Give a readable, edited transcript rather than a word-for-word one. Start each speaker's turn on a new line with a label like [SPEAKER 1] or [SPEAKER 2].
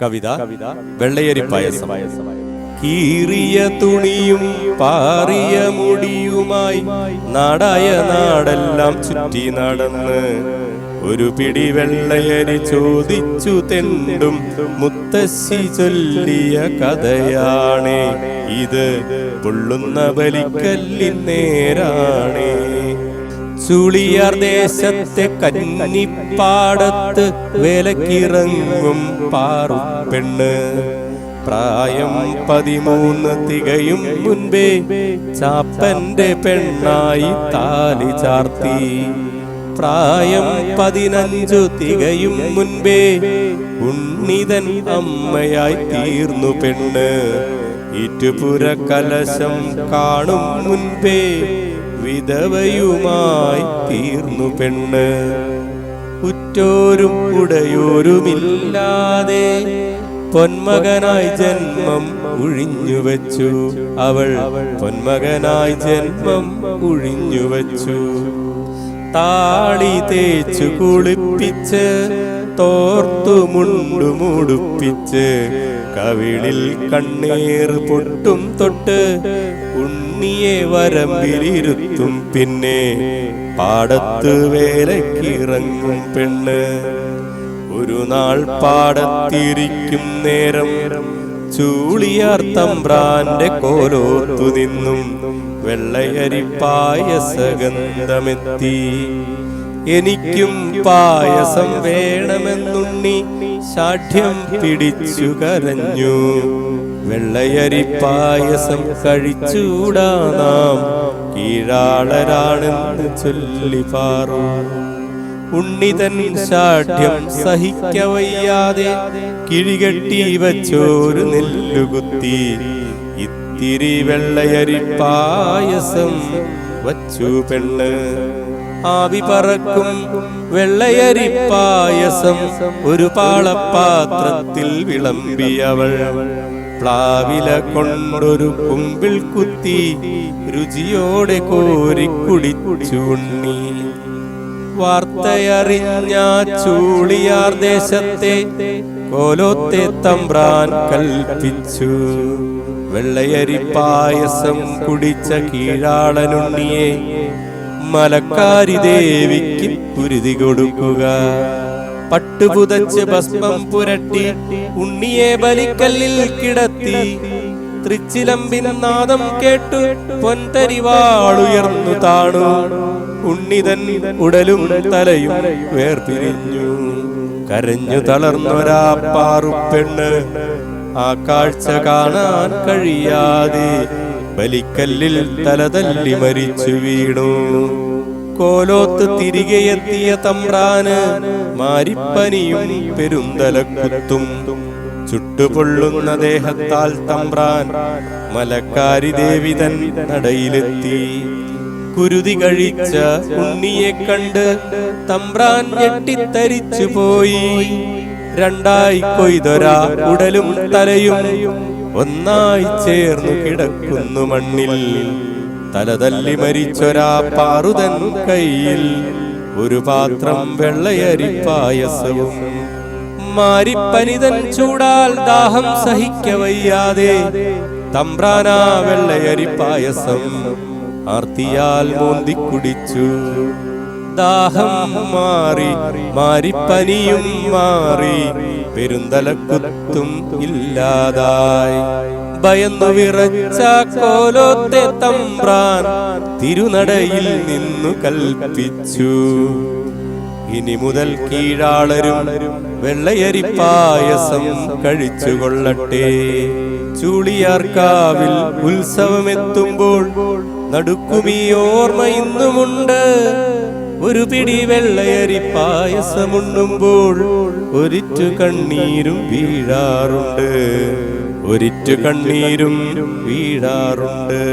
[SPEAKER 1] കവിത വെള്ളയരി പായസം. കീറിയ തുണിയും പാറിയ മുടിയുമായി നാടായ നാടെല്ലാം ചുറ്റി നടന്ന് ഒരു പിടി വെള്ളയരി ചോദിച്ചു തെണ്ടും മുത്തശ്ശി ചൊല്ലിയ കഥയാണേ ഇത്. പൊള്ളുന്ന ബലിക്കല്ലിൻ നേരാണേ. ചുളിയാർ ദേശത്തെ കന്നിപ്പാടത്ത് വേലക്കിറങ്ങും പാറുപെണ്ണ്. പ്രായം 13 തികയും മുൻപേ ചാപ്പന്റെ പെണ്ണായി താലി ചാർത്തി. പ്രായം 15 തികയും മുൻപേ ഉണ്ണിതൻ അമ്മയായി തീർന്നു പെണ്ണ്. ഈറ്റുപുര കലശം കാണും മുൻപേ വിധവയുമായി തീർന്നു പെണ്ണ്. ഉറ്റോരും ഉടയോരുമില്ലാതെ പൊന്മകനായി ജന്മം ഒഴിഞ്ഞുവച്ചു അവൾ. പൊന്മകനായി ജന്മം ഒഴിഞ്ഞുവച്ചു. താളി തേച്ചു കുളിപ്പിച്ച് തോർത്തു മുണ്ടു മുടുപ്പിച്ച് കവിളിൽ കണ്ണീർ പൊട്ടും തൊട്ട് ഉണ്ണിയെ വരമ്പിലിരുത്തും. പിന്നെ പാടത്ത് വേലക്കിറങ്ങും പെണ്ണ്. ഒരു നാൾ പാടത്തിരിക്കും നേരം ചൂളിയാർ തമ്പ്രാന്റെ കോലോത്തു നിന്നും വെള്ളയരി പായസഗന്ധമെത്തി. എനിക്കും പായസം വേണമെന്നുണ്ണി ശാഠ്യം പിടിച്ചു കരഞ്ഞു. വെള്ളയരി പായസം കഴിച്ചൂടാ നാം കീഴാളരാണെന്ന് ചൊല്ലിപ്പാറു. ഉണ്ണിതൻ ശാഠ്യം സഹിക്കവയ്യാതെ കിഴികെട്ടി വച്ചോരു നെല്ലുകുത്തി ഇത്തിരി വെള്ളയരി പായസം വച്ചു പെണ്ണ്. ആവി പറക്കും വെള്ളയരി പായസം ഒരു പാളപാത്രത്തിൽ വിളമ്പിയവൾ. പ്ലാവില കൊണ്ടൊരു കുമ്പിൾ കുത്തി രുചിയോടെ കോരി കുടിച്ചു ഉണ്ണി. വാർത്തയറിഞ്ഞ ചൂളിയാർ ദേശത്തെ കോലോത്തെ തമ്പ്രാൻ കൽപ്പിച്ചു. വെള്ളയരി പായസം കുടിച്ച കീഴാളനുണ്ണിയെ മലക്കാരി ദേവിക്ക് കുരുതി കൊടുക്കുക. പട്ടുപുതച്ച് ഭസ്മം പുരട്ടി ഉണ്ണിയെ ബലിക്കല്ലിൽ കിടത്തി. തൃച്ചിലമ്പിൻ നാദം കേട്ടു പൊൻതരിവാളുയർന്നു താണു. ഉണ്ണിതൻ ഉടലും തലയും വേർപിരിഞ്ഞു. കരഞ്ഞു തളർന്നൊരാ പാറുപെണ്ണ് ആ കാഴ്ച കാണാൻ കഴിയാതെ ബലിക്കല്ലിൽ തലതല്ലി മരിച്ചു വീണു. കോലോത്ത് തിരികെ എത്തിയ തമ്പ്രാന് മാരിപ്പനിയും പെരുന്തലക്കുത്തും. ചുട്ടുപൊള്ളുന്ന ദേഹത്താൽ തമ്പ്രാൻ മലക്കാരി ദേവി തൻ നടയിലെത്തി. കുരുതി കഴിച്ച ഉണ്ണിയെ കണ്ട് തമ്പ്രാൻ ഞെട്ടിത്തരിച്ചു പോയി. രണ്ടായി കൊയ്തൊരാ ഉടലും തലയും ഒന്നായി ചേർന്നു കിടക്കുന്നു മണ്ണിൽ. തലതല്ലി മരിച്ചൊരാ പാറുതൻ കയ്യിൽ ഒരു പാത്രം വെള്ളയരി പായസവും. മാരിപ്പനിതൻ ചൂടാൽ ദാഹം സഹിക്കവയ്യാതെ തമ്പ്രാനാ വെള്ളയരി പായസം ആർത്തിയാൽ മോന്തി കുടിച്ചു. ദാഹം മാറി മാരിപ്പനിയും മാറി പെരുന്തലക്കുത്തും ഇല്ലാതായി. ഭയന്നു വിറച്ച കോലോത്തെ തമ്പ്രാൻ തിരുനടയിൽ നിന്നു കൽപ്പിച്ചു. ഇനി മുതൽ കീഴാളരും വെള്ളയരി പായസം കഴിച്ചുകൊള്ളട്ടെ. ചൂളിയാർക്കാവിൽ ഉത്സവമെത്തുമ്പോൾ നടുക്കുമീ ഓർമ്മ ഇന്നുമുണ്ട്. ഒരു പിടി വെള്ളയരി പായസമുണ്ണുമ്പോൾ ഒരിറ്റു കണ്ണീരും വീഴാറുണ്ട്. ഒരിറ്റു കണ്ണീരും വീഴാറുണ്ട്.